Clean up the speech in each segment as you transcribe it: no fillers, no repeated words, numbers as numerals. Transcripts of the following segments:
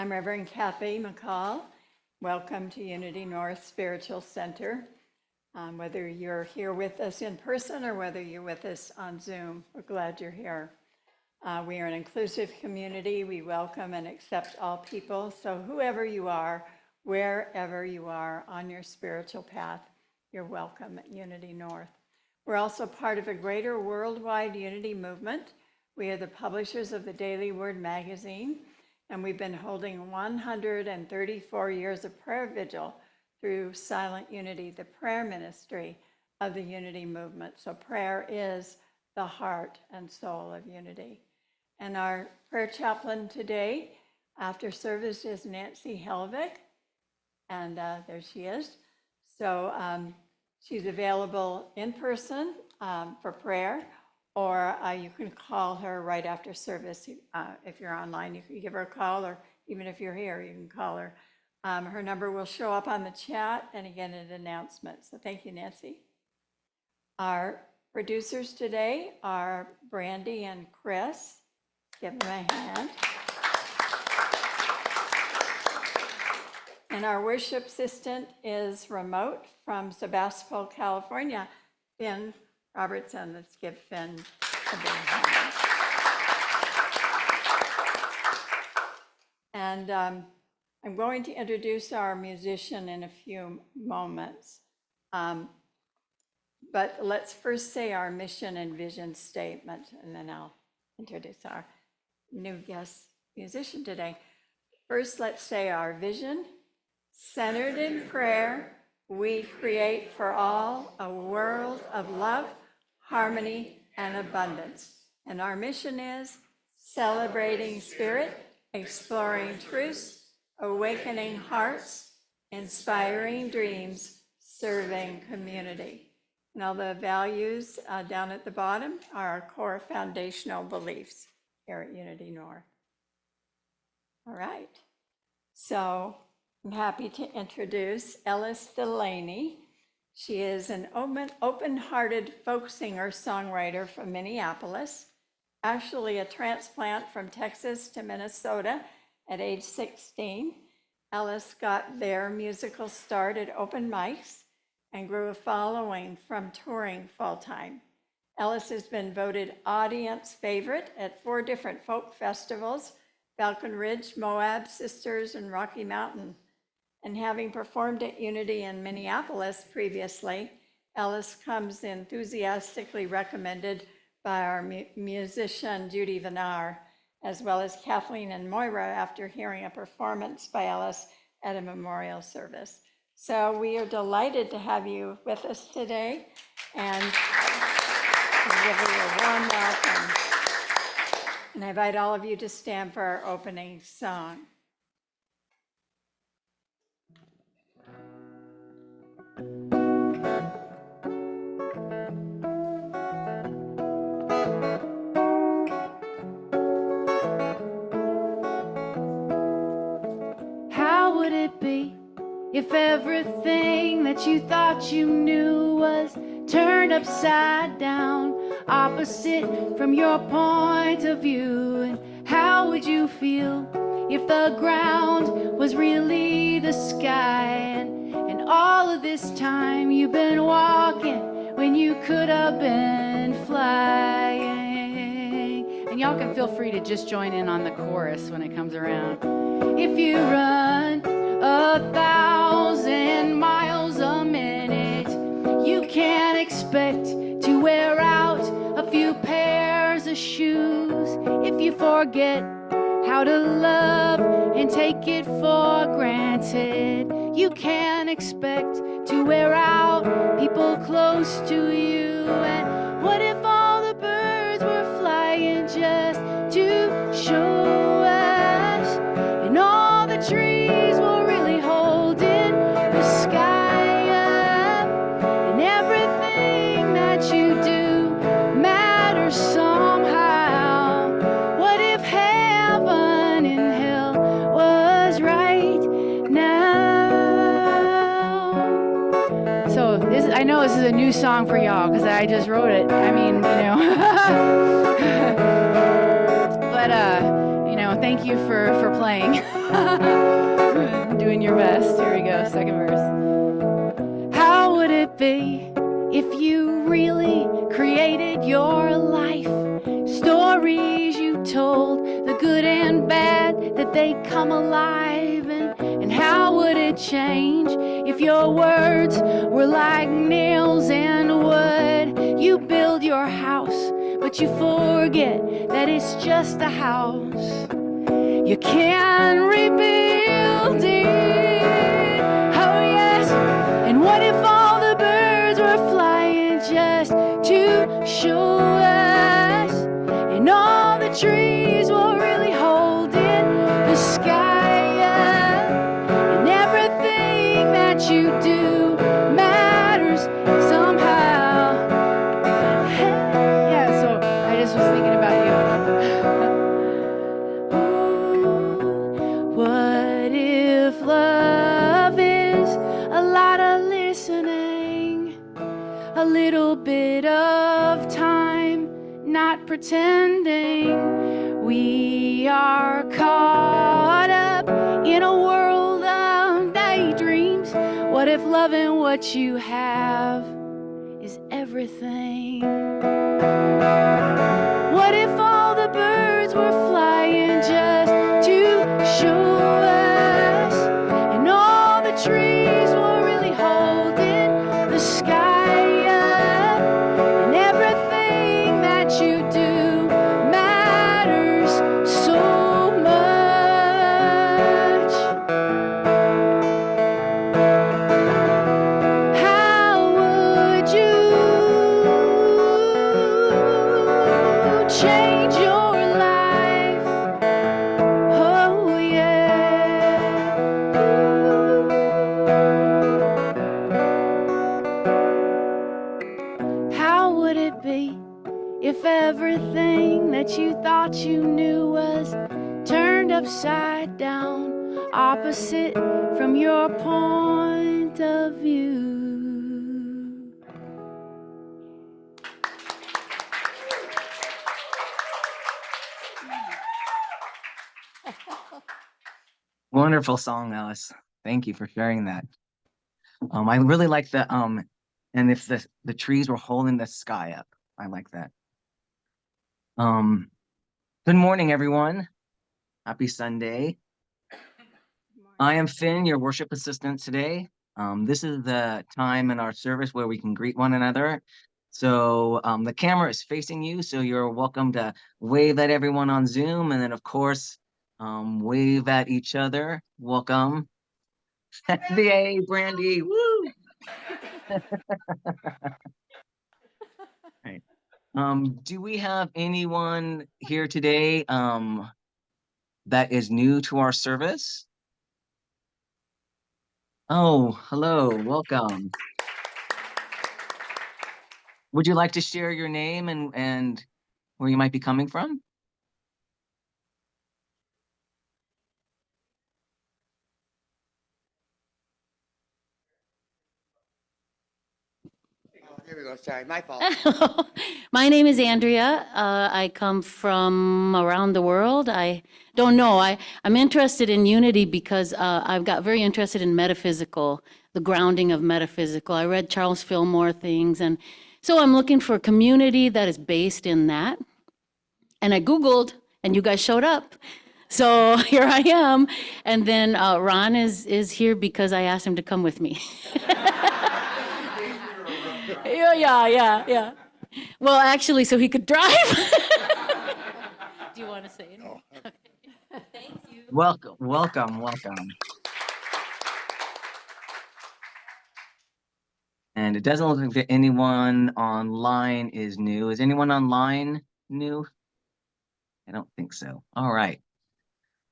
I'm Reverend Kathy McCall. Welcome to Unity North Spiritual Center. Whether you're here with us in person or whether you're with us on Zoom, we're glad you're here. We are an inclusive community. We welcome and accept all people. So whoever you are, wherever you are on your spiritual path, you're welcome at Unity North. We're also part of a greater worldwide unity movement. We are the publishers of the Daily Word magazine, and we've been holding 134 years of prayer vigil through Silent Unity, the prayer ministry of the Unity movement. So prayer is the heart and soul of unity. And our prayer chaplain today after service is Nancy Helvig, and there she is. So she's available in person for prayer, or you can call her right after service. If you're online, you can give her a call, or even if you're here, you can call her. Her number will show up on the chat and again in announcements. So thank you, Nancy. Our producers today are Brandy and Chris. Give them a hand. And our worship assistant is remote from Sebastopol, California, Finn Robertson. Let's give Finn a big hand. And I'm going to introduce our musician in a few moments. But let's first say our mission and vision statement, and then I'll introduce our new guest musician today. First, let's say our vision. Centered in prayer, we create for all a world of love, harmony, and abundance. And our mission is celebrating spirit, exploring truths, awakening hearts, inspiring dreams, serving community. And all the values down at the bottom are our core foundational beliefs here at Unity North. All right. So I'm happy to introduce Ellis Delaney. She is an open-hearted folk singer-songwriter from Minneapolis, actually a transplant from Texas to Minnesota at age 16. Ellis got their musical start at open mics and grew a following from touring full-time. Ellis has been voted audience favorite at 4 different folk festivals, Falcon Ridge, Moab, Sisters, and Rocky Mountain. And having performed at Unity in Minneapolis previously, Ellis comes enthusiastically recommended by our musician Judy Vinar, as well as Kathleen and Moira after hearing a performance by Ellis at a memorial service. So we are delighted to have you with us today, and give you a warm welcome. And I invite all of you to stand for our opening song. How would it be if everything that you thought you knew was turned upside down, opposite from your point of view? And how would you feel if the ground was really the sky? And all of this time you've been walking when you could have been flying. And y'all can feel free to just join in on the chorus when it comes around. If you run 1,000 miles a minute, you can't expect to wear out a few pairs of shoes. If you forget how to love and take it for granted, you can't expect to wear out people close to you. And what if all the birds were flying just to show us, and all the trees were really holding the sky up, and everything that you do matters somehow? What if heaven and hell was right now? So this, I know this is a new song for y'all because I just wrote it. I mean, you know. But, know. Thank you for playing. Doing your best. Here we go. Second verse. How would it be if you really created your life? Stories you told, the good and bad, that they come alive. And how would it change if your words were like nails and wood? You build your house, but you forget that it's just a house. You can rebuild it. Oh yes. And what if all the birds were flying just to show us? And all the trees were really holding the sky up. And everything that you do matters somehow. Yeah, so I just was thinking about you. What if love is a lot of listening, a little bit of time, not pretending? We are caught up in a world of daydreams. What if loving what you have is everything? What if all the birds were flying just to show us? And all the trees were really holding the sky up. And everything that you do matters so much. How would you change your life? Oh yeah. How would it be if everything that you thought you knew was turned upside down, opposite from your point of view? Wonderful song, Alice. Thank you for sharing that. I really like the and if the trees were holding the sky up. I like that. Good morning, everyone. Happy Sunday. I am Finn, your worship assistant today. This is the time in our service where we can greet one another. So the camera is facing you, so you're welcome to wave at everyone on Zoom, and then of course, wave at each other. Welcome. Yay, Brandy, woo! Right. Do we have anyone here today that is new to our service? Oh, hello, welcome. Would you like to share your name and where you might be coming from? Here we go. Sorry, my fault. My name is Andrea. I come from around the world. I don't know. I'm interested in unity because I've got very interested in metaphysical, the grounding of metaphysical. I read Charles Fillmore things, and so I'm looking for a community that is based in that. And I Googled, and you guys showed up. So here I am. And then Ron is here because I asked him to come with me. Yeah. Well, actually, so he could drive. Do you want to say anything? No. Okay. Thank you. Welcome. And it doesn't look like that anyone online is new. Is anyone online new? I don't think so. All right.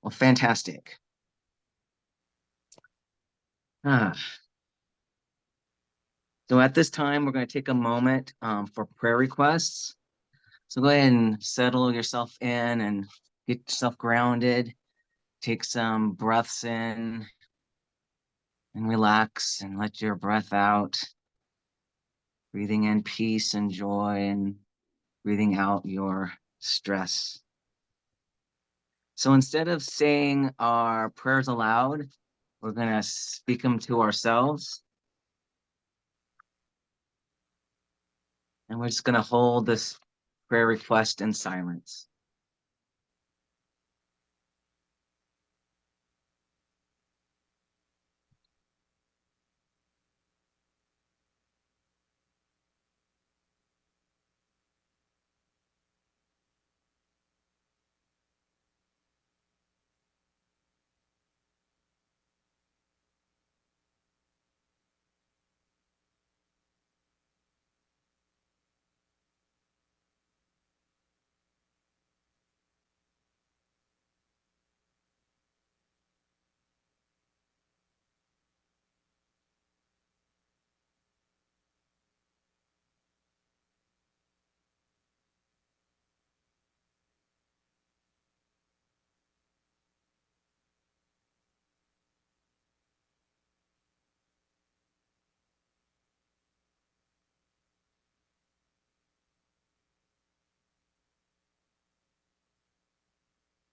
Well, fantastic. So at this time, we're going to take a moment for prayer requests. So go ahead and settle yourself in and get yourself grounded. Take some breaths in and relax and let your breath out. Breathing in peace and joy and breathing out your stress. So instead of saying our prayers aloud, we're going to speak them to ourselves. And we're just going to hold this prayer request in silence.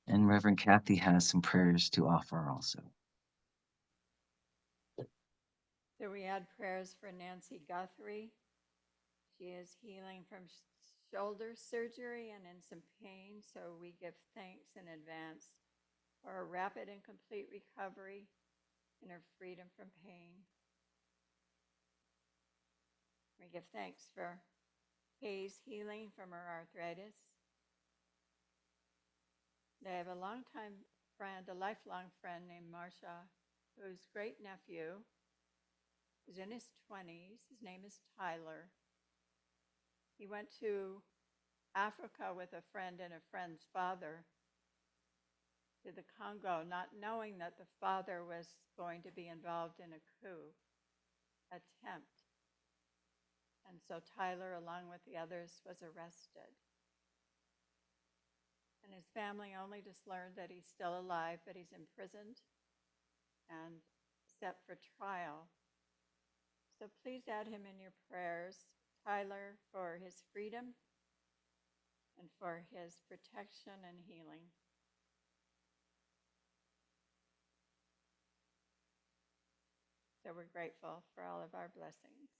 And Reverend Kathy has some prayers to offer also. So we had prayers for Nancy Guthrie. She is healing from shoulder surgery and in some pain, so we give thanks in advance for a rapid and complete recovery and her freedom from pain. We give thanks for Kay's healing from her arthritis. They have a longtime friend, a lifelong friend named Marcia, whose great nephew is in his 20s. His name is Tyler. He went to Africa with a friend and a friend's father to the Congo, not knowing that the father was going to be involved in a coup attempt. And so Tyler, along with the others, was arrested. And his family only just learned that he's still alive, but he's imprisoned and set for trial. So please add him in your prayers, Tyler, for his freedom and for his protection and healing. So we're grateful for all of our blessings.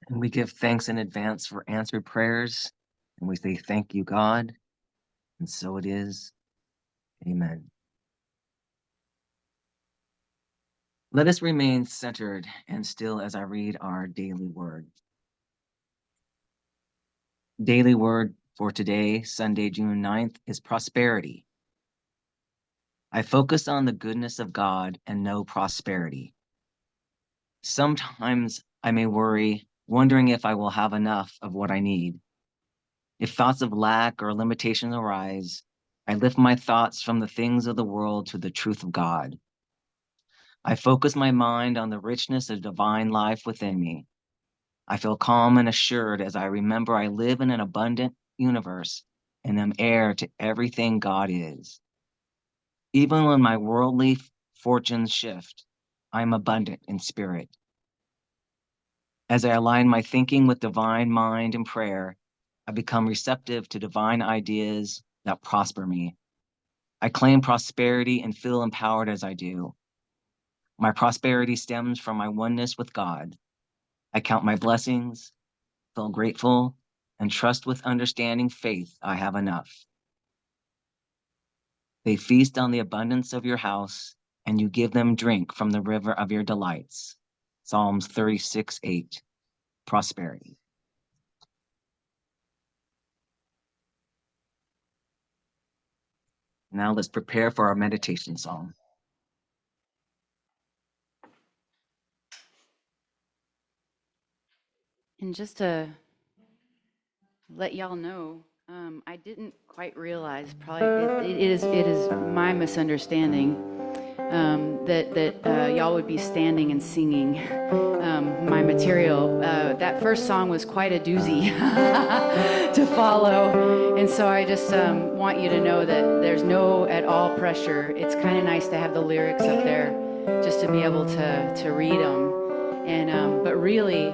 And we give thanks in advance for answered prayers. And we say, thank you, God. And so it is. Amen. Let us remain centered and still as I read our daily word. Daily word for today, Sunday, June 9th, is prosperity. I focus on the goodness of God and know prosperity. Sometimes I may worry, wondering if I will have enough of what I need. If thoughts of lack or limitation arise, I lift my thoughts from the things of the world to the truth of God. I focus my mind on the richness of divine life within me. I feel calm and assured as I remember I live in an abundant universe and am heir to everything God is. Even when my worldly fortunes shift, I am abundant in spirit. As I align my thinking with divine mind and prayer, I become receptive to divine ideas that prosper me. I claim prosperity and feel empowered as I do. My prosperity stems from my oneness with God. I count my blessings, feel grateful, and trust with understanding faith I have enough. They feast on the abundance of your house, and you give them drink from the river of your delights. Psalms 36:8. Prosperity. Now let's prepare for our meditation psalm. And just to let y'all know, I didn't quite realize, probably it is my misunderstanding that y'all would be standing and singing my material. That first song was quite a doozy to follow, and so I just want you to know that there's no at all pressure. It's kind of nice to have the lyrics up there, just to be able to read them, and but really.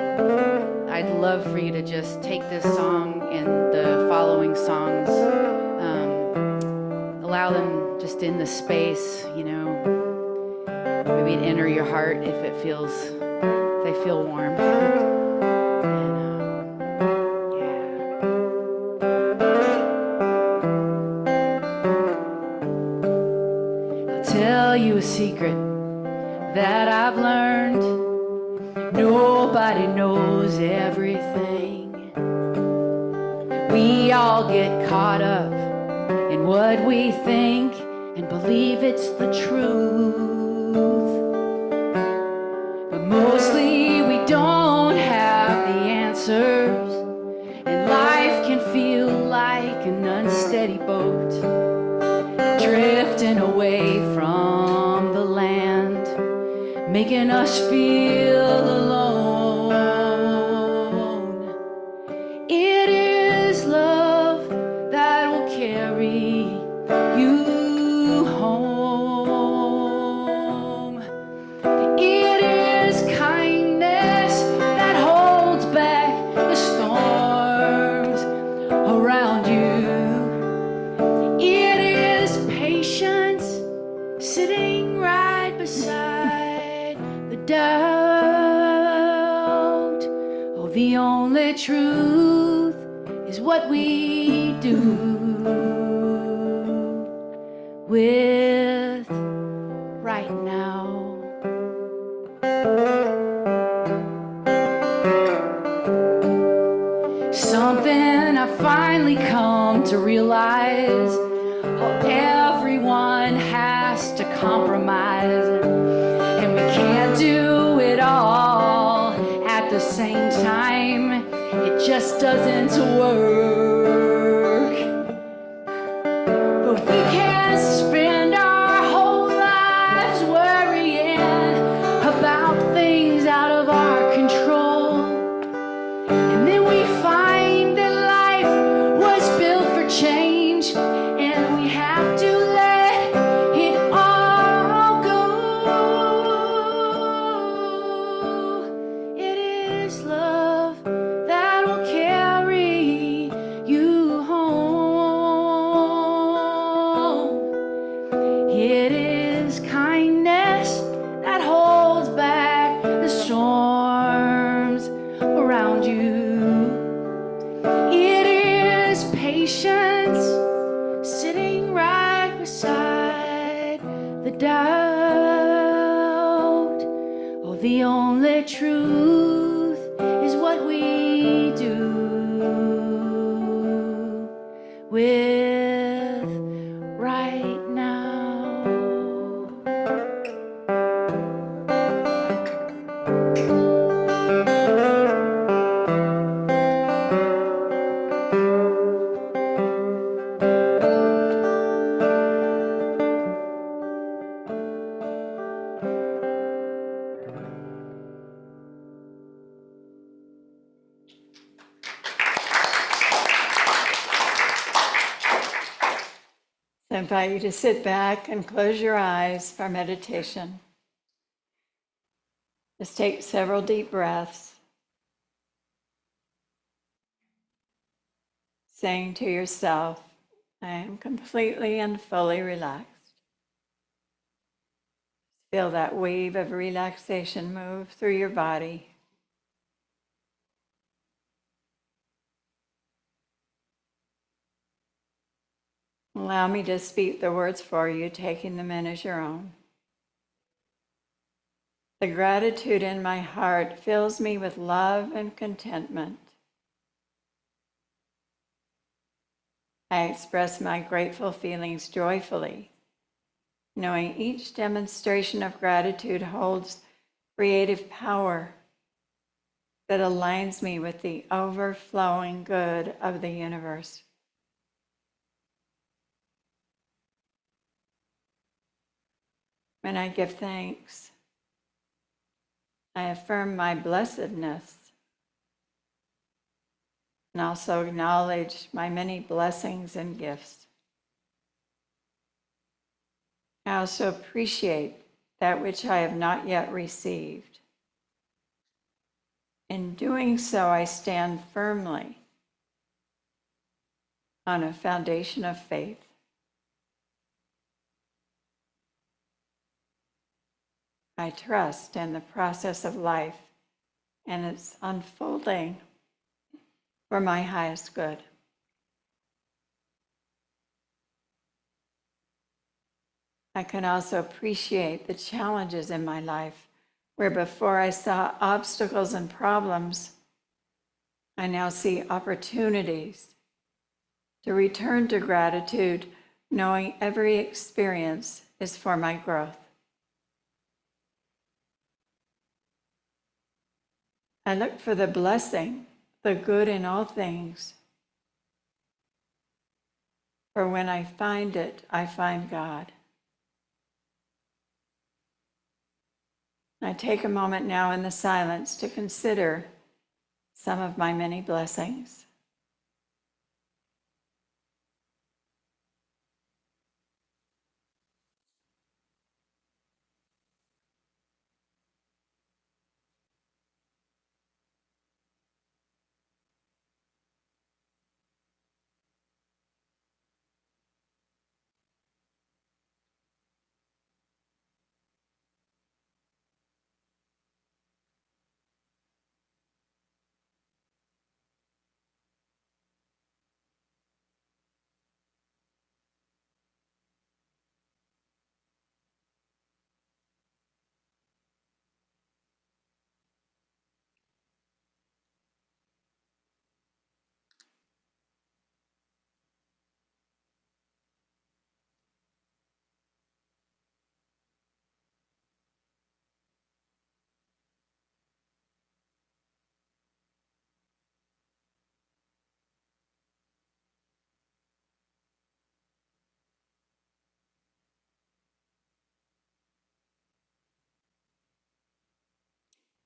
I'd love for you to just take this song and the following songs, allow them just in the space, you know, maybe enter your heart if it feels, if they feel warm. And yeah. I'll tell you a secret that I've learned. Nobody knows everything. We all get caught up in what we think and believe it's the truth. But mostly we don't have the answers, and life can feel like an unsteady boat, drifting away from the land, making us feel alone. It is love that will carry you home. It is kindness that holds back the storms around you. It is patience sitting right beside the doubt. Oh, the only truth is what we do with right now. Something I finally come to realize, oh, everyone has to compromise, and we can't do it all at the same time. It just doesn't work. But we can't spend our whole lives worrying about things out of our control, and then we find that life was built for change, and we have to let it all go. It is love that will carry you home. It is kindness that holds back the storms around you. It is patience sitting right beside the doubt. Oh, the only truth is what we do with right now. I invite you to sit back and close your eyes for meditation. Just take several deep breaths, saying to yourself, I am completely and fully relaxed. Feel that wave of relaxation move through your body. Allow me to speak the words for you, taking them in as your own. The gratitude in my heart fills me with love and contentment. I express my grateful feelings joyfully, knowing each demonstration of gratitude holds creative power that aligns me with the overflowing good of the universe. When I give thanks, I affirm my blessedness and also acknowledge my many blessings and gifts. I also appreciate that which I have not yet received In doing so, I stand firmly on a foundation of faith. I trust in the process of life and its unfolding for my highest good. I can also appreciate the challenges in my life, where before I saw obstacles and problems, I now see opportunities to return to gratitude, knowing every experience is for my growth. I look for the blessing, the good in all things. For when I find it, I find God. I take a moment now in the silence to consider some of my many blessings.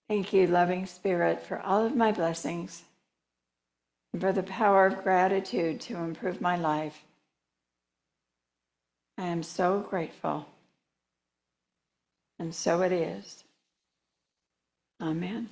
Thank you, loving Spirit, for all of my blessings and for the power of gratitude to improve my life. I am so grateful. And so it is. Amen.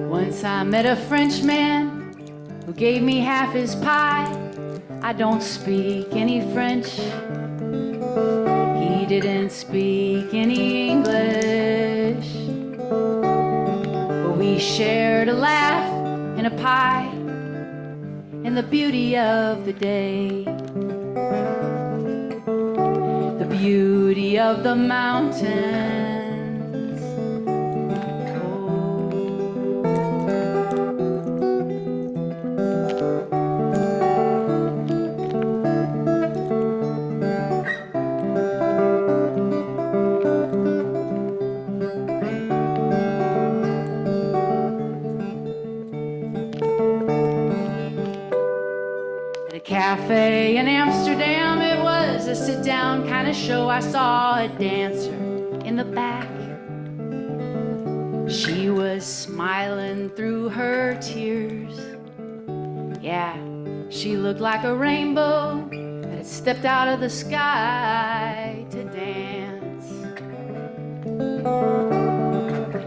Once I met a Frenchman who gave me half his pie. I don't speak any French. He didn't speak any English. But we shared a laugh and a pie and the beauty of the day. The beauty of the mountains. Cafe in Amsterdam, it was a sit-down kind of show. I saw a dancer in the back. She was smiling through her tears. Yeah, she looked like a rainbow that had stepped out of the sky to dance.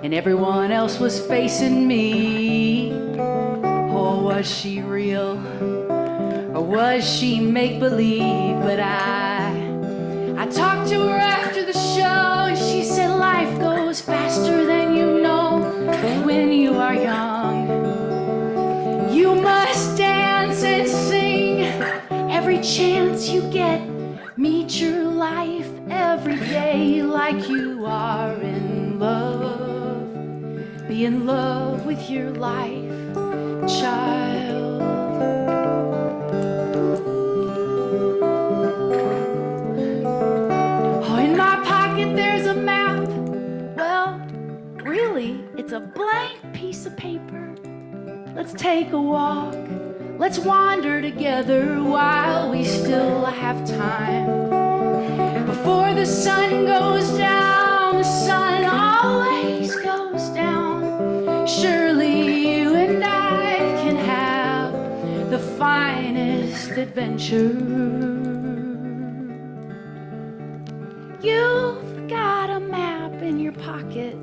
And everyone else was facing me. Oh, was she real? Or was she make-believe? But I talked to her after the show, and she said life goes faster than you know. When you are young, you must dance and sing every chance you get. Meet your life every day like you are in love. Be in love with your life, child. There's a map. Well, really, it's a blank piece of paper. Let's take a walk. Let's wander together while we still have time. Before the sun goes down, the sun always goes down. Surely you and I can have the finest adventure. You've got a map in your pocket.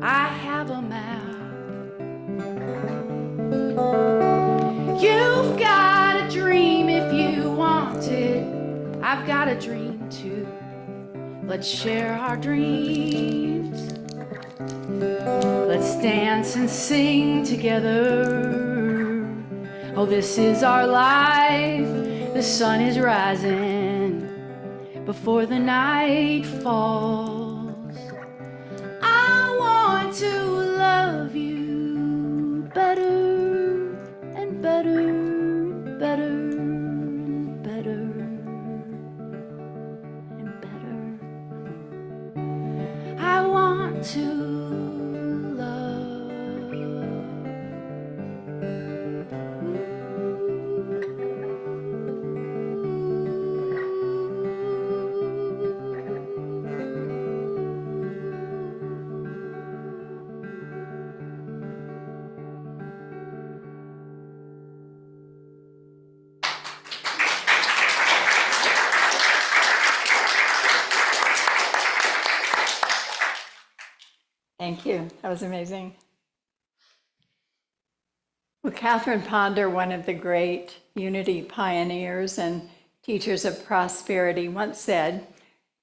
I have a map. You've got a dream if you want it. I've got a dream too. Let's share our dreams. Let's dance and sing together. Oh, this is our life. The sun is rising before the night falls. I want to love you better and better and better and better and better. I want to love. Thank you. That was amazing. Well, Catherine Ponder, one of the great unity pioneers and teachers of prosperity, once said,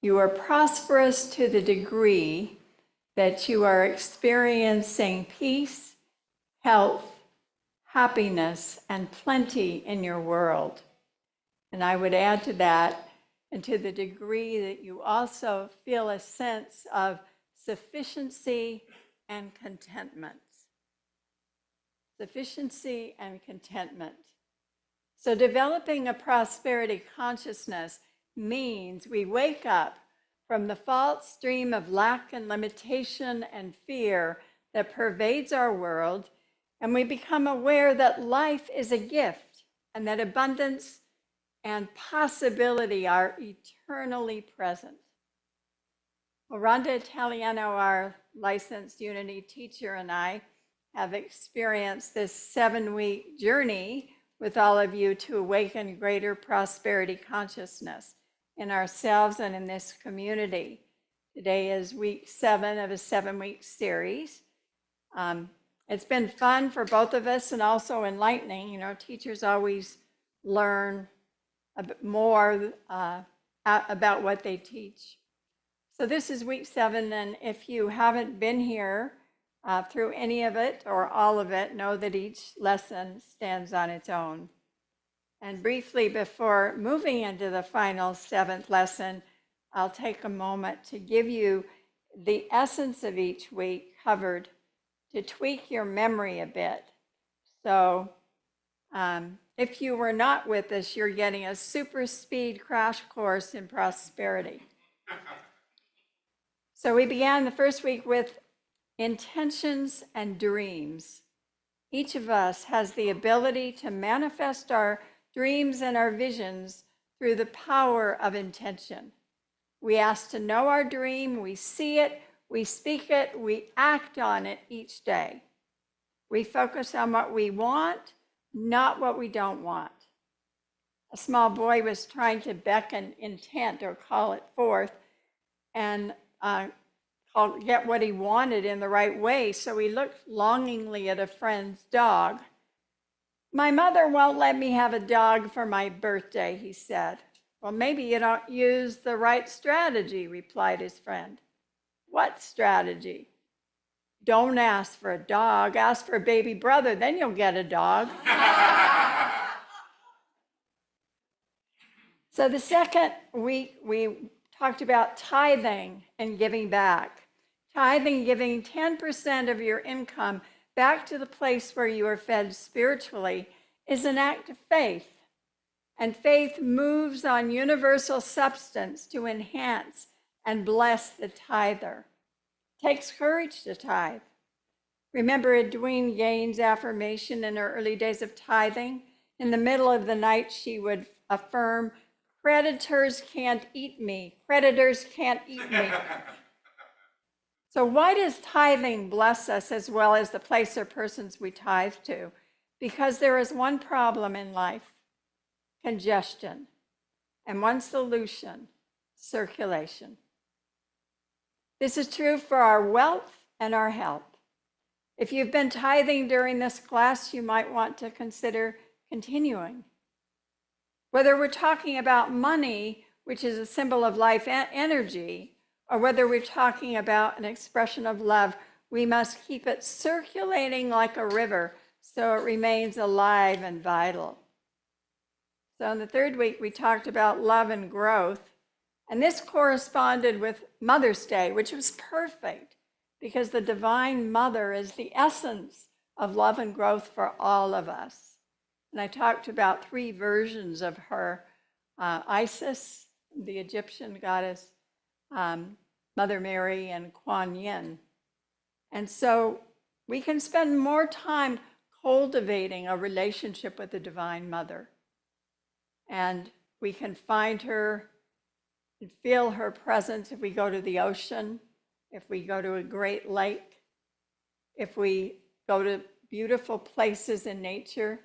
"You are prosperous to the degree that you are experiencing peace, health, happiness, and plenty in your world." And I would add to that, and to the degree that you also feel a sense of sufficiency and contentment. Sufficiency and contentment. So developing a prosperity consciousness means we wake up from the false dream of lack and limitation and fear that pervades our world, and we become aware that life is a gift and that abundance and possibility are eternally present. Well, Rhonda Italiano, our licensed Unity teacher, and I have experienced this 7-week journey with all of you to awaken greater prosperity consciousness in ourselves and in this community. Today is week 7 of a 7-week series. It's been fun for both of us and also enlightening. You know, teachers always learn a bit more about what they teach. So this is week 7, and if you haven't been here through any of it or all of it, know that each lesson stands on its own. And briefly, before moving into the final 7th lesson, I'll take a moment to give you the essence of each week covered to tweak your memory a bit. So if you were not with us, you're getting a super speed crash course in prosperity. So we began the first week with intentions and dreams. Each of us has the ability to manifest our dreams and our visions through the power of intention. We ask to know our dream, we see it, we speak it, we act on it each day. We focus on what we want, not what we don't want. A small boy was trying to beckon intent or call it forth and get what he wanted in the right way. So he looked longingly at a friend's dog. "My mother won't let me have a dog for my birthday," he said. "Well, maybe you don't use the right strategy," replied his friend. "What strategy?" "Don't ask for a dog, ask for a baby brother, then you'll get a dog." So the second week, we talked about tithing and giving back. Tithing, giving 10% of your income back to the place where you are fed spiritually, is an act of faith. And faith moves on universal substance to enhance and bless the tither. It takes courage to tithe. Remember Edwene Gaines' affirmation in her early days of tithing? In the middle of the night, she would affirm, "Creditors can't eat me. Creditors can't eat me." So why does tithing bless us as well as the place or persons we tithe to? Because there is one problem in life, congestion, and one solution, circulation. This is true for our wealth and our health. If you've been tithing during this class, you might want to consider continuing. Whether we're talking about money, which is a symbol of life energy, or whether we're talking about an expression of love, we must keep it circulating like a river so it remains alive and vital. So in the third week, we talked about love and growth, and this corresponded with Mother's Day, which was perfect because the Divine Mother is the essence of love and growth for all of us. And I talked about 3 versions of her, Isis, the Egyptian goddess, Mother Mary, and Kuan Yin. And so we can spend more time cultivating a relationship with the Divine Mother. And we can find her and feel her presence if we go to the ocean, if we go to a great lake, if we go to beautiful places in nature,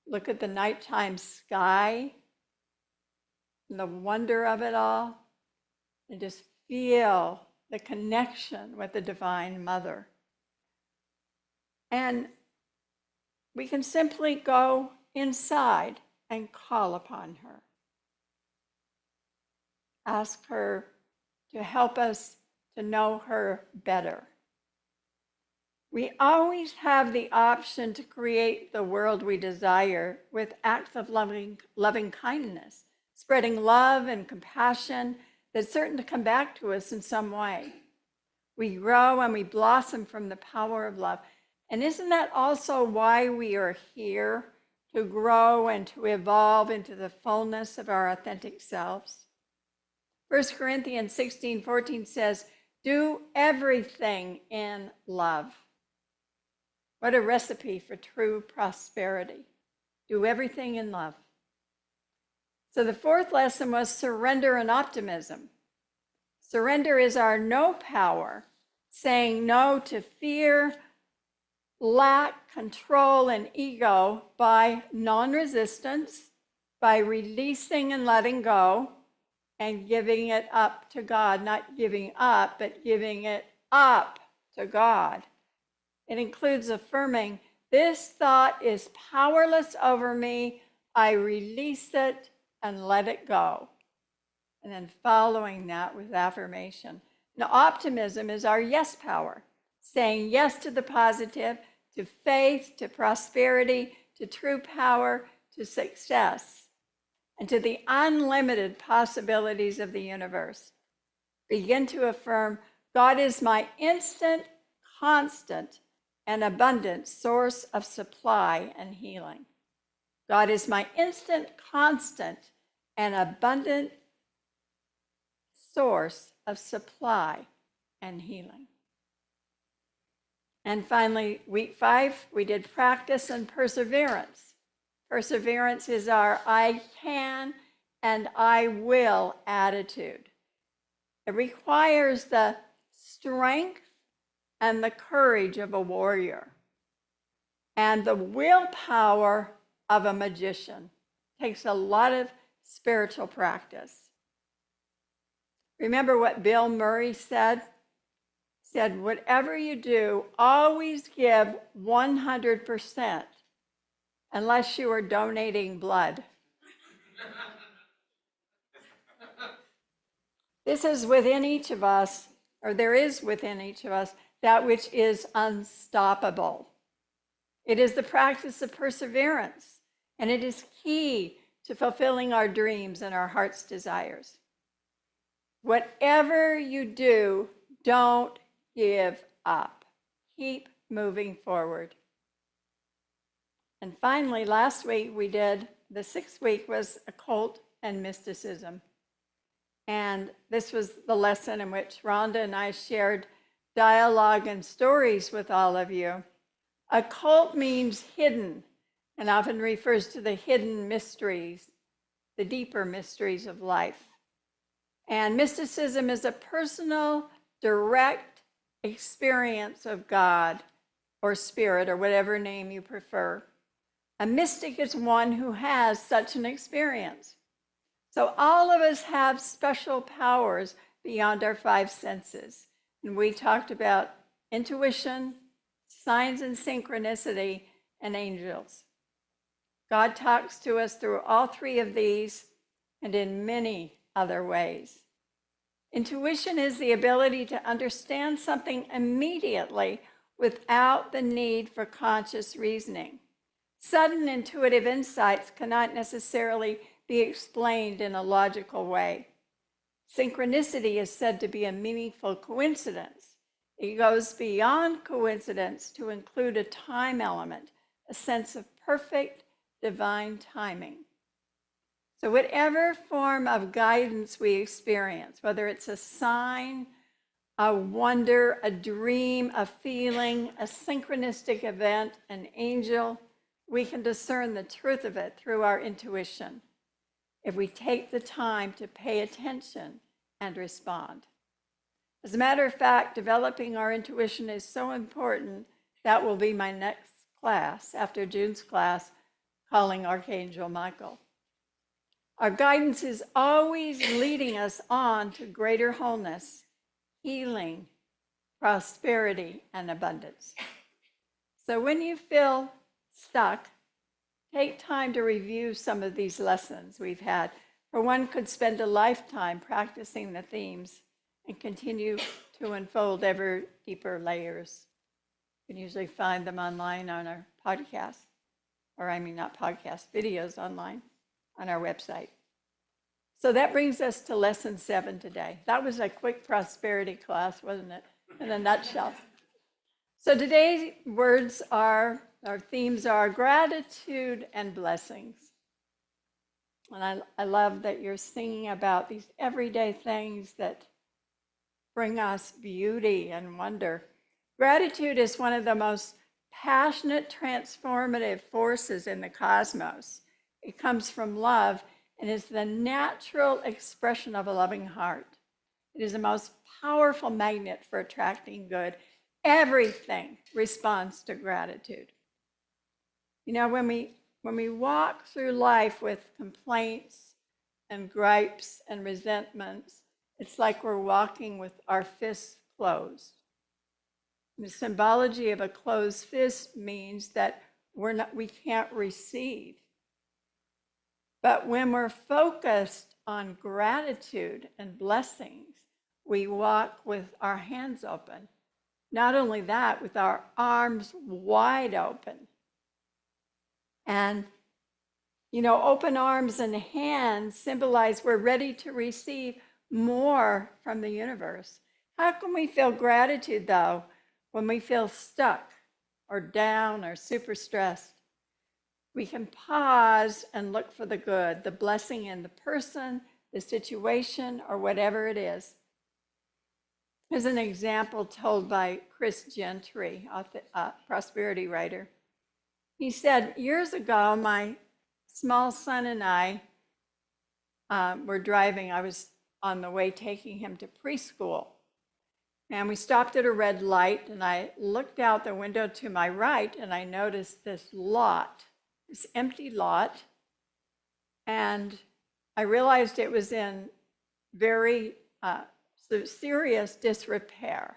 look at the nighttime sky and the wonder of it all, and just feel the connection with the Divine Mother. And we can simply go inside and call upon her. Ask her to help us to know her better. We always have the option to create the world we desire with acts of loving kindness, spreading love and compassion that's certain to come back to us in some way. We grow and we blossom from the power of love. And isn't that also why we are here? To grow and to evolve into the fullness of our authentic selves. 1 Corinthians 16:14 says, "Do everything in love." What a recipe for true prosperity. Do everything in love. So the 4th lesson was surrender and optimism. Surrender is our no power, saying no to fear, lack, control, and ego by non-resistance, by releasing and letting go, and giving it up to God. Not giving up, but giving it up to God. It includes affirming, this thought is powerless over me. I release it and let it go. And then following that with affirmation. Now, optimism is our yes power, saying yes to the positive, to faith, to prosperity, to true power, to success, and to the unlimited possibilities of the universe. Begin to affirm, God is my instant, constant, and abundant source of supply and healing. God is my instant, constant, and abundant source of supply and healing. And finally, week 5, we did practice and perseverance. Perseverance is our I can and I will attitude. It requires the strength and the courage of a warrior and the willpower of a magician. It takes a lot of spiritual practice. Remember what Bill Murray said? He said, whatever you do, always give 100% unless you are donating blood. This is within each of us, or there is within each of us, that which is unstoppable. It is the practice of perseverance, and it is key to fulfilling our dreams and our heart's desires. Whatever you do, don't give up. Keep moving forward. And finally, last week we did, the 6th week was occult and mysticism. And this was the lesson in which Rhonda and I shared dialogue and stories with all of you. Occult means hidden and often refers to the hidden mysteries, the deeper mysteries of life. And mysticism is a personal, direct experience of God or spirit or whatever name you prefer. A mystic is one who has such an experience. So all of us have special powers beyond our five senses. And we talked about intuition, signs and synchronicity, and angels. God talks to us through all three of these and in many other ways. Intuition is the ability to understand something immediately without the need for conscious reasoning. Sudden intuitive insights cannot necessarily be explained in a logical way. Synchronicity is said to be a meaningful coincidence. It goes beyond coincidence to include a time element, a sense of perfect divine timing. So whatever form of guidance we experience, whether it's a sign, a wonder, a dream, a feeling, a synchronistic event, an angel, we can discern the truth of it through our intuition if we take the time to pay attention and respond. As a matter of fact, developing our intuition is so important. That will be my next class after June's class, calling Archangel Michael. Our guidance is always leading us on to greater wholeness, healing, prosperity, and abundance. So when you feel stuck, take time to review some of these lessons we've had, for one could spend a lifetime practicing the themes and continue to unfold ever deeper layers. You can usually find them online on our podcast, not podcast, videos online on our website. So that brings us to lesson 7 today. That was a quick prosperity class, wasn't it? In a nutshell. So today's our themes are gratitude and blessings. And I love that you're singing about these everyday things that bring us beauty and wonder. Gratitude is one of the most passionate, transformative forces in the cosmos. It comes from love and is the natural expression of a loving heart. It is the most powerful magnet for attracting good. Everything responds to gratitude. You know, when we walk through life with complaints and gripes and resentments, it's like we're walking with our fists closed. The symbology of a closed fist means that we can't receive. But when we're focused on gratitude and blessings, we walk with our hands open. Not only that, with our arms wide open. And, open arms and hands symbolize we're ready to receive more from the universe. How can we feel gratitude, though, when we feel stuck or down or super stressed? We can pause and look for the good, the blessing in the person, the situation, or whatever it is. Here's an example told by Chris Gentry, a prosperity writer. He said, years ago, my small son and I were driving. I was on the way taking him to preschool. And we stopped at a red light, and I looked out the window to my right, and I noticed this empty lot. And I realized it was in very serious disrepair.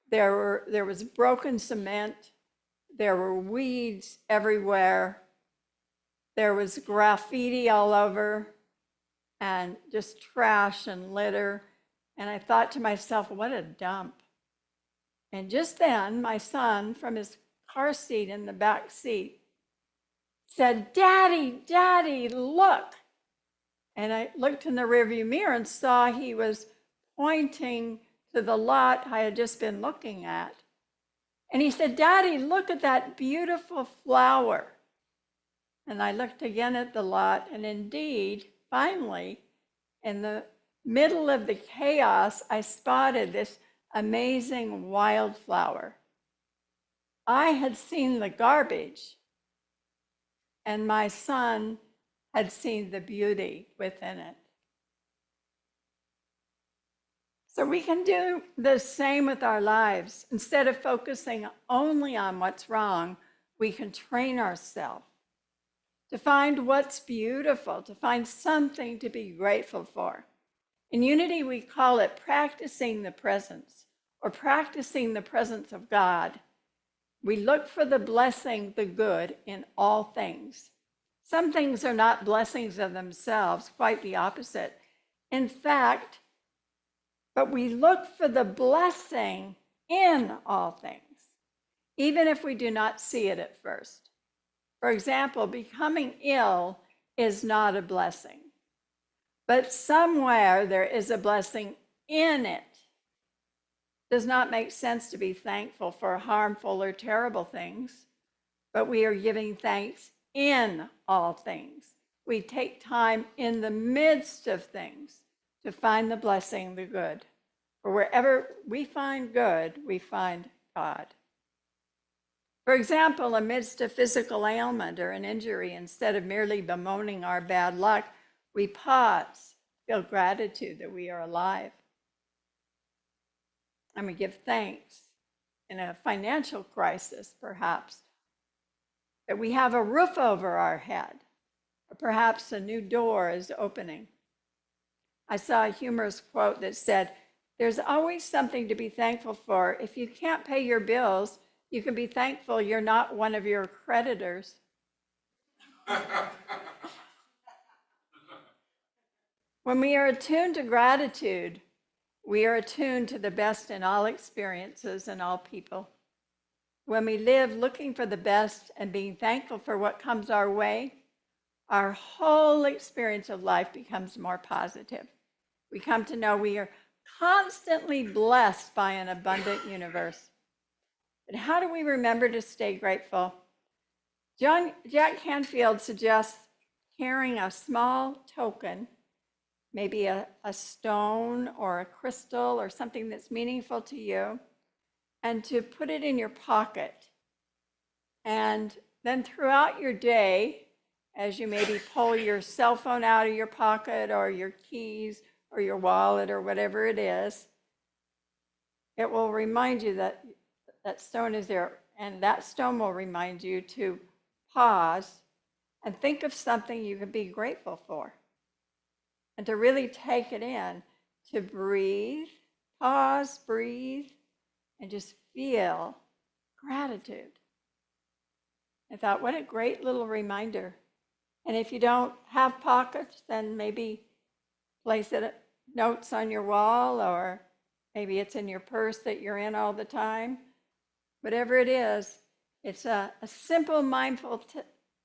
There was broken cement. There were weeds everywhere. There was graffiti all over and just trash and litter. And I thought to myself, what a dump. And just then, my son, from his car seat in the back seat, said, "Daddy, Daddy, look." And I looked in the rearview mirror and saw he was pointing to the lot I had just been looking at. And he said, "Daddy, look at that beautiful flower." And I looked again at the lot, and indeed, finally, in the middle of the chaos, I spotted this amazing wildflower. I had seen the garbage, and my son had seen the beauty within it. So we can do the same with our lives. Instead of focusing only on what's wrong, we can train ourselves to find what's beautiful, to find something to be grateful for. In Unity, we call it practicing the presence, or practicing the presence of God. We look for the blessing, the good in all things. Some things are not blessings of themselves, quite the opposite. In fact, but we look for the blessing in all things, even if we do not see it at first. For example, becoming ill is not a blessing, but somewhere there is a blessing in it. It does not make sense to be thankful for harmful or terrible things, but we are giving thanks in all things. We take time in the midst of things to find the blessing, the good. For wherever we find good, we find God. For example, amidst a physical ailment or an injury, instead of merely bemoaning our bad luck, we pause, feel gratitude that we are alive. And we give thanks in a financial crisis, perhaps, that we have a roof over our head, or perhaps a new door is opening. I saw a humorous quote that said, "There's always something to be thankful for. If you can't pay your bills, you can be thankful you're not one of your creditors." When we are attuned to gratitude, we are attuned to the best in all experiences and all people. When we live looking for the best and being thankful for what comes our way, our whole experience of life becomes more positive. We come to know we are constantly blessed by an abundant universe. But how do we remember to stay grateful? Jack Canfield suggests carrying a small token, maybe a stone or a crystal or something that's meaningful to you, and to put it in your pocket. And then throughout your day, as you maybe pull your cell phone out of your pocket or your keys or your wallet or whatever it is, it will remind you that that stone is there, and that stone will remind you to pause and think of something you can be grateful for, and to really take it in, to breathe, pause, breathe, and just feel gratitude. I thought, what a great little reminder. And if you don't have pockets, then maybe place it notes on your wall, or maybe it's in your purse that you're in all the time. Whatever it is, it's a simple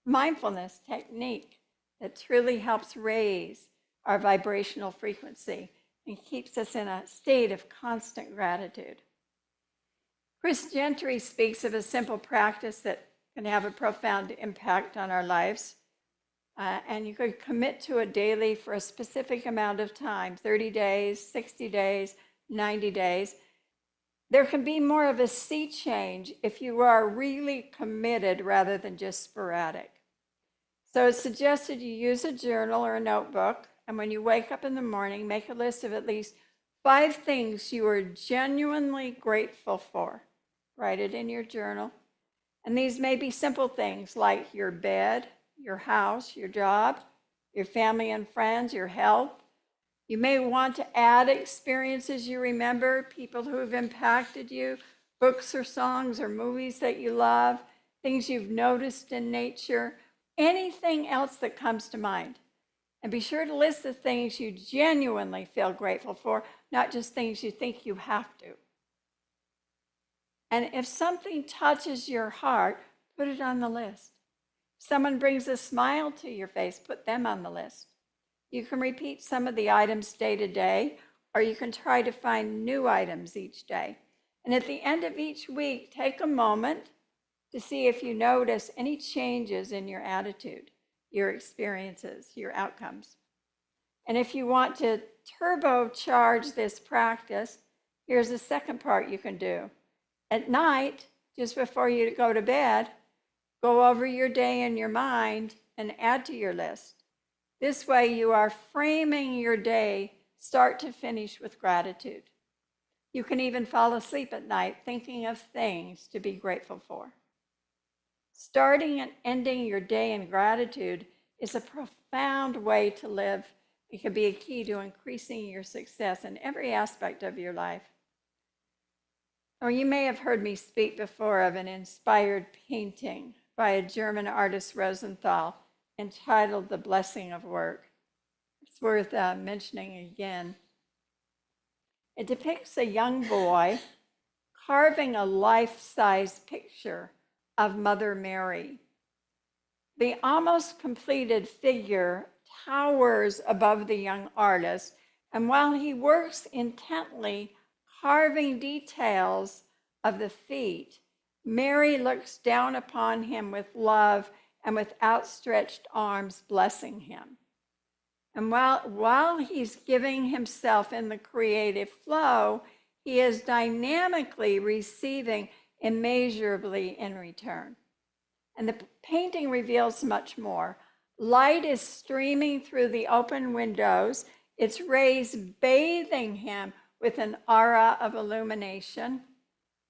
mindfulness technique that truly helps raise our vibrational frequency and keeps us in a state of constant gratitude. Chris Gentry speaks of a simple practice that can have a profound impact on our lives. And you could commit to it daily for a specific amount of time, 30 days, 60 days, 90 days. There can be more of a sea change if you are really committed rather than just sporadic. So it's suggested you use a journal or a notebook, and when you wake up in the morning, make a list of at least 5 things you are genuinely grateful for. Write it in your journal. And these may be simple things like your bed, your house, your job, your family and friends, your health. You may want to add experiences you remember, people who have impacted you, books or songs or movies that you love, things you've noticed in nature, anything else that comes to mind. And be sure to list the things you genuinely feel grateful for, not just things you think you have to. And if something touches your heart, put it on the list. If someone brings a smile to your face, put them on the list. You can repeat some of the items day to day, or you can try to find new items each day. And at the end of each week, take a moment to see if you notice any changes in your attitude, your experiences, your outcomes. And if you want to turbocharge this practice, here's the second part you can do. At night, just before you go to bed, go over your day in your mind and add to your list. This way you are framing your day start to finish with gratitude. You can even fall asleep at night thinking of things to be grateful for. Starting and ending your day in gratitude is a profound way to live. It can be a key to increasing your success in every aspect of your life. Or you may have heard me speak before of an inspired painting by a German artist, Rosenthal, entitled The Blessing of Work. It's worth mentioning again. It depicts a young boy carving a life-size picture of Mother Mary. The almost completed figure towers above the young artist, and while he works intently carving details of the feet, Mary looks down upon him with love and with outstretched arms, blessing him. And while he's giving himself in the creative flow, he is dynamically receiving immeasurably in return. And the painting reveals much more. Light is streaming through the open windows, its rays bathing him with an aura of illumination.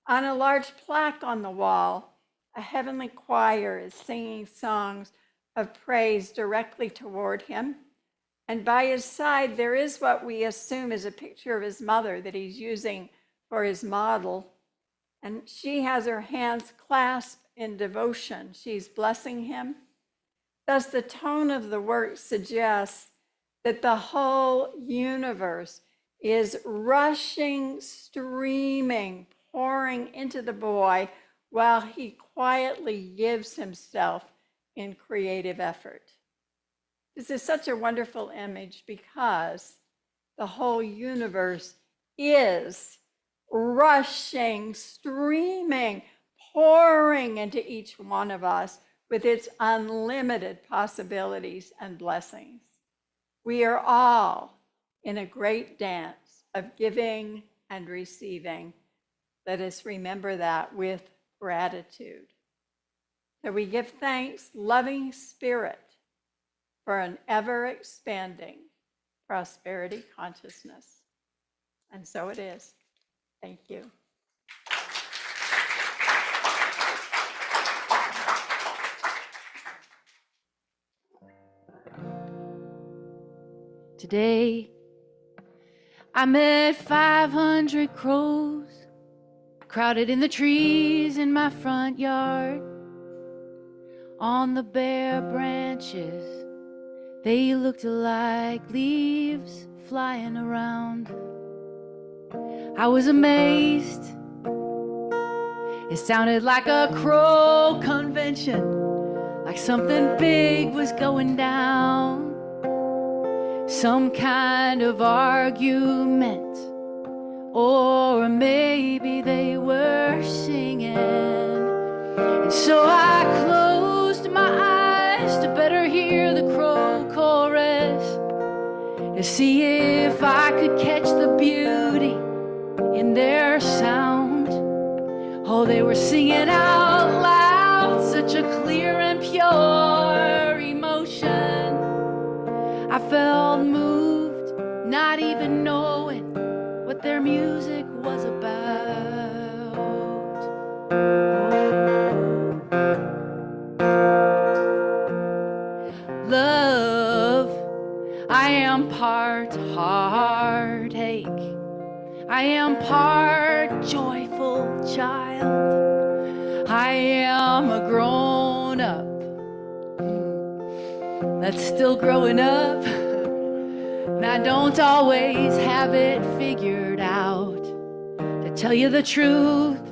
On a large plaque on the wall, a heavenly choir is singing songs of praise directly toward him. And by his side, there is what we assume is a picture of his mother that he's using for his model. And she has her hands clasped in devotion. She's blessing him. Thus, the tone of the work suggests that the whole universe is rushing, streaming, pouring into the boy while he quietly gives himself in creative effort. This is such a wonderful image because the whole universe is rushing, streaming, pouring into each one of us with its unlimited possibilities and blessings. We are all in a great dance of giving and receiving. Let us remember that with gratitude. So we give thanks, loving Spirit, for an ever-expanding prosperity consciousness. And so it is. Thank you. Today, I met 500 crows crowded in the trees in my front yard. On the bare branches, they looked like leaves flying around. I was amazed. It sounded like a crow convention, like something big was going down. Some kind of argument, or maybe they were singing. And so I closed my eyes to better hear the crow chorus, to see if I could catch the beauty in their sound. Oh, they were singing out loud, such a clear and pure emotion. I felt moved, not even knowing what their music was about. Love, I am part heartache. I am part joyful child. I am a grown up that's still growing up, and I don't always have it figured out. To tell you the truth,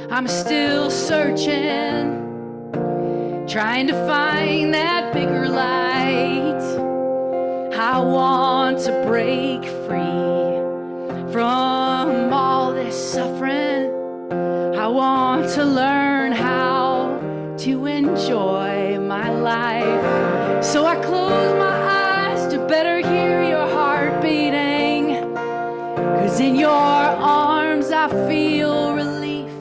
I'm still searching, trying to find that bigger light. I want to break free from all this suffering. I want to learn how to enjoy my life. So I close my eyes to better hear your heart beating. 'Cause in your arms I feel relief.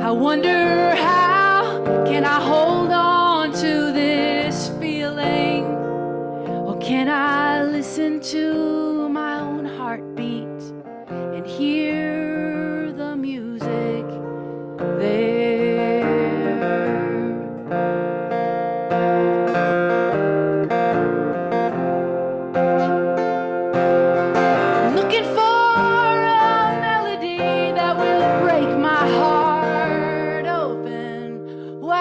I wonder how can I hold on to this feeling, or can I listen to my own heartbeat and hear the music there? Looking for a melody that will break my heart open wide.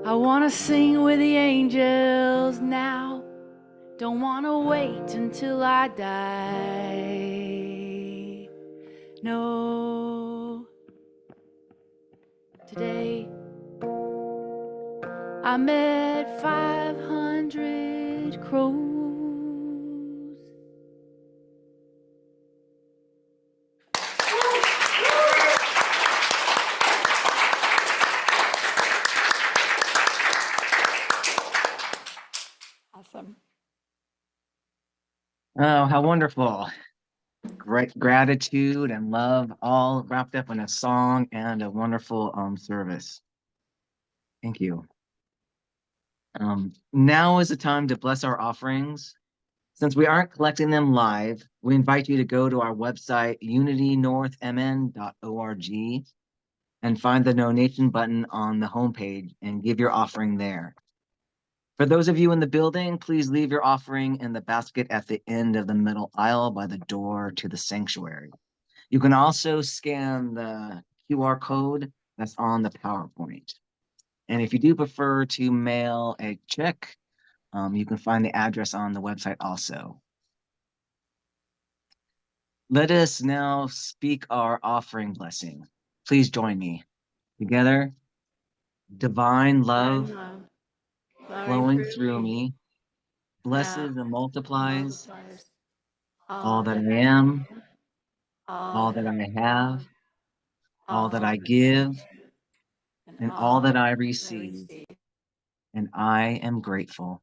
I want to sing with the angels now. Don't want to wait until I die. No. Today I met 500 crows. Awesome. Oh, how wonderful. Great gratitude and love all wrapped up in a song and a wonderful service. Thank you. Now is the time to bless our offerings. Since we aren't collecting them live, we invite you to go to our website, unitynorthmn.org, and find the donation button on the homepage and give your offering there. For those of you in the building, please leave your offering in the basket at the end of the middle aisle by the door to the sanctuary. You can also scan the QR code that's on the PowerPoint. And if you do prefer to mail a check, you can find the address on the website also. Let us now speak our offering blessing. Please join me. Together, divine love flowing through me, blesses and multiplies all that I am, all that I have, all that I give, and all that I receive, and I am grateful.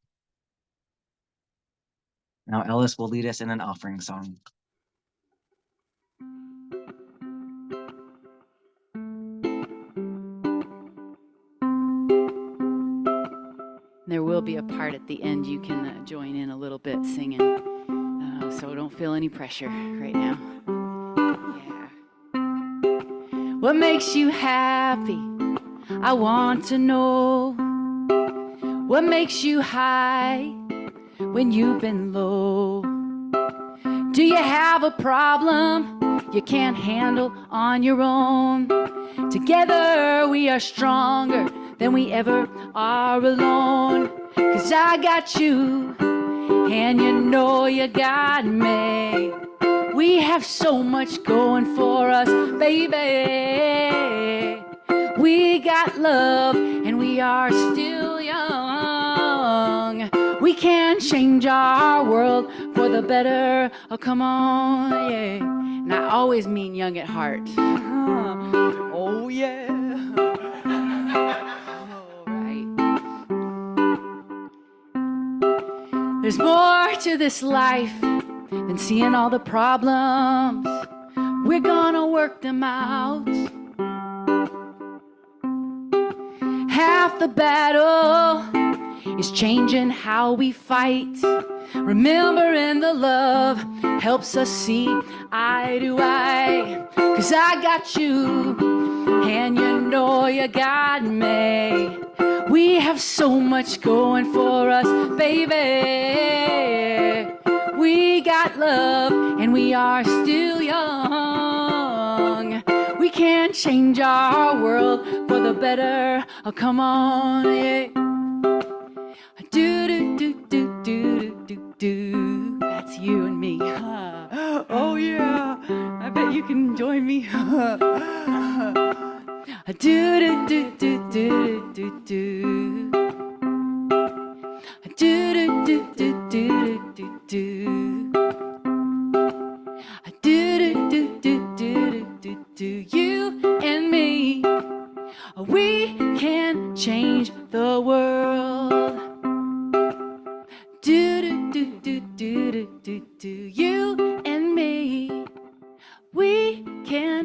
Now Ellis will lead us in an offering song. There will be a part at the end you can join in a little bit singing, so don't feel any pressure right now. Yeah. What makes you happy? I want to know. What makes you high when you've been low? Do you have a problem you can't handle on your own? Together we are stronger than we ever are alone. 'Cause I got you, and you know you got me. We have so much going for us, baby. We got love, and we are still young. We can change our world for the better. Oh, come on, yeah. And I always mean young at heart. Oh, yeah. There's more to this life than seeing all the problems. We're gonna work them out. Half the battle is changing how we fight. Remembering the love helps us see eye to eye. 'Cause I got you, and you know you got me. We have so much going for us, baby. We got love, and we are still young. We can change our world for the better. Oh, come on, yeah. Do do do do do do do. That's you and me. Oh yeah, I bet you can join me. Do do do do do do do. Do do do do do do do. Do do do do do do do. You and me, we can change the world. Do do do do do do do. You and me, we can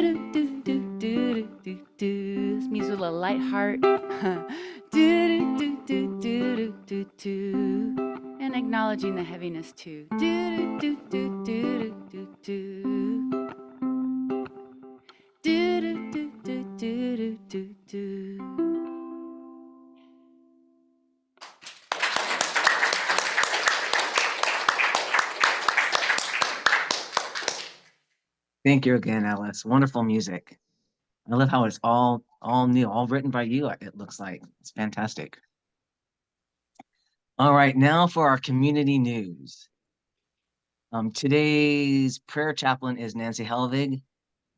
do do do do do do. This means with a light heart. Do do do do do do do. And acknowledging the heaviness too. Do do do do do do do. Do do do do do do do. Thank you again, Alice. Wonderful music. I love how it's all new, all written by you, it looks like. It's fantastic. All right, now for our community news. Today's prayer chaplain is Nancy Helvig.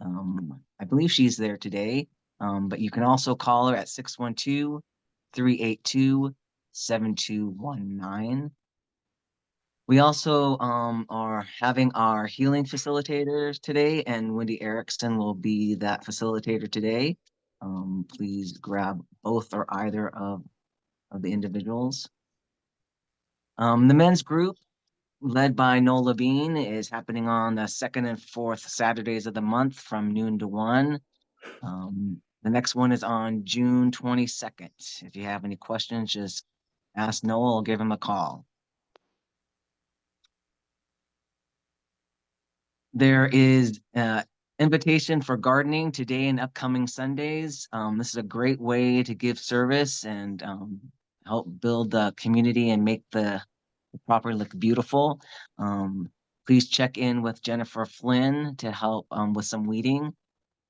I believe she's there today, but you can also call her at 612-382-7219. We also are having our healing facilitators today, and Wendy Erickson will be that facilitator today. Please grab both or either of the individuals. The men's group, led by Noel Levine, is happening on the 2nd and 4th Saturdays of the month from noon to 1. The next one is on June 22nd. If you have any questions, just ask Noel or give him a call. There is invitation for gardening today and upcoming Sundays. This is a great way to give service and help build the community and make the property look beautiful. Please check in with Jennifer Flynn to help with some weeding,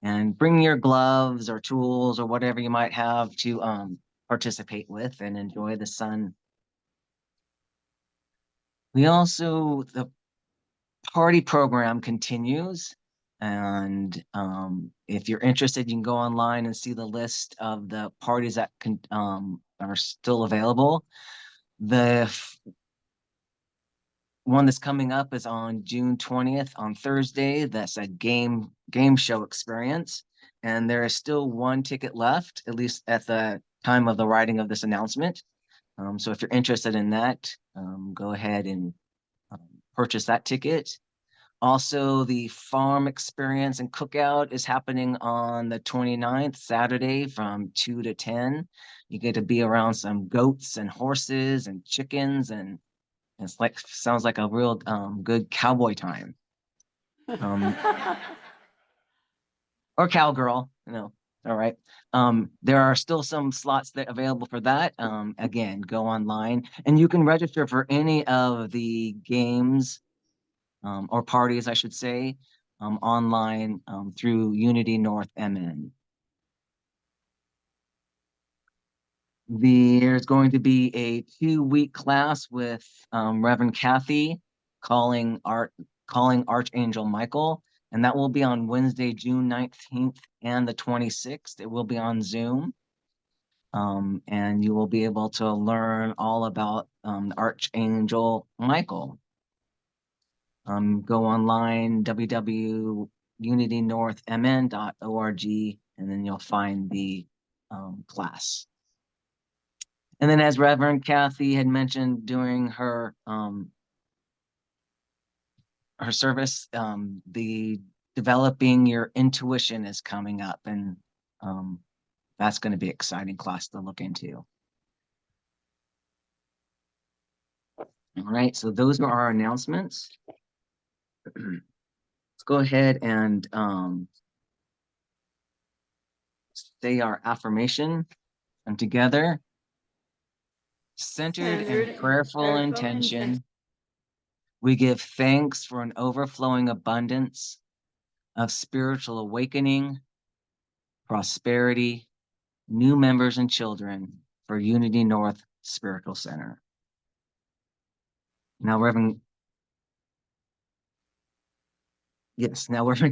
and bring your gloves or tools or whatever you might have to participate with and enjoy the sun. The party program continues, and if you're interested, you can go online and see the list of the parties that are still available. The one that's coming up is on June 20th on Thursday. That's a game show experience, and there is still one ticket left, at least at the time of the writing of this announcement. So if you're interested in that, go ahead and purchase that ticket. Also, the farm experience and cookout is happening on the 29th, Saturday, from 2 to 10. You get to be around some goats and horses and chickens, and sounds like a real good cowboy time. Or cowgirl, all right. There are still some slots that available for that. Again, go online and you can register for any of the games or parties, I should say, online through Unity North MN. There's going to be a 2-week class with Reverend Kathy calling Archangel Michael, and that will be on Wednesday, June 19th and the 26th. It will be on Zoom. And you will be able to learn all about Archangel Michael. Go online, www.unitynorthmn.org, and then you'll find the class. And then, as Reverend Kathy had mentioned during her service, the developing your intuition is coming up, and that's going to be an exciting class to look into. All right, so those are our announcements. Let's go ahead and say our affirmation, and together. Centered in prayerful intention, we give thanks for an overflowing abundance of spiritual awakening, prosperity, new members and children for Unity North Spiritual Center. Now, Reverend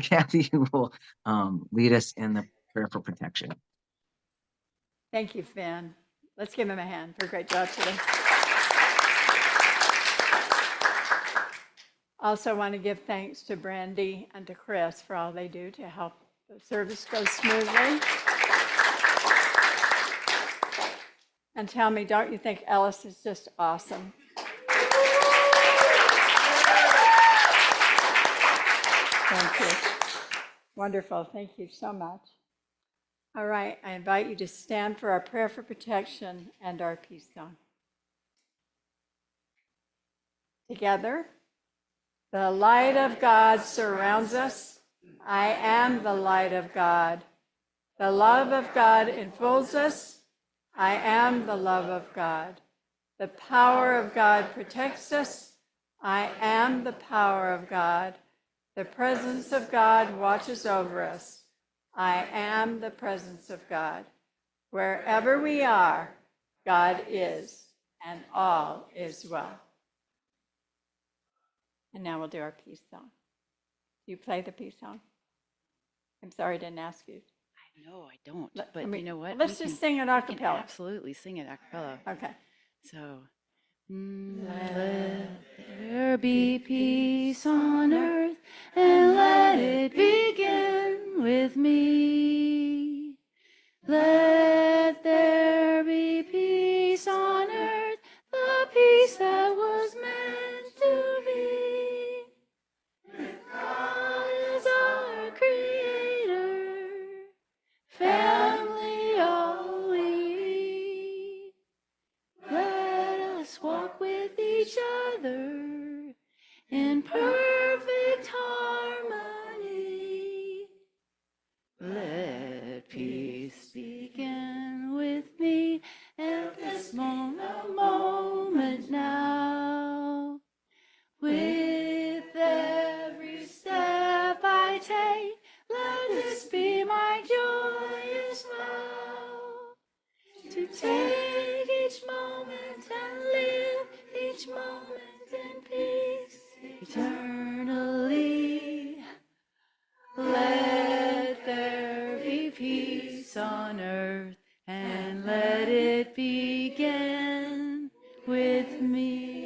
Kathy will lead us in the prayer for protection. Thank you, Finn. Let's give him a hand for a great job today. Also want to give thanks to Brandy and to Chris for all they do to help the service go smoothly. And tell me, don't you think Ellis is just awesome? Thank you. Wonderful. Thank you so much. All right, I invite you to stand for our prayer for protection and our peace song. Together, the light of God surrounds us. I am the light of God. The love of God enfolds us. I am the love of God. The power of God protects us. I am the power of God. The presence of God watches over us. I am the presence of God. Wherever we are, God is, and all is well. And now we'll do our peace song. Do you play the peace song? I'm sorry I didn't ask you. No, I don't. Let- But I mean, you know what? let's We just sing it a can cappella. absolutely sing it a cappella. Okay. So, let there be peace on earth, and let it begin with me. Let there be peace on earth, the peace that was meant to be. God is our creator, family all we need. Let us walk with each other in perfect harmony. Let peace begin with me at this moment now. With every step I take, let this be my joyous vow. To take each moment and live each moment in peace eternally. Let there be peace on earth, and let it begin with me.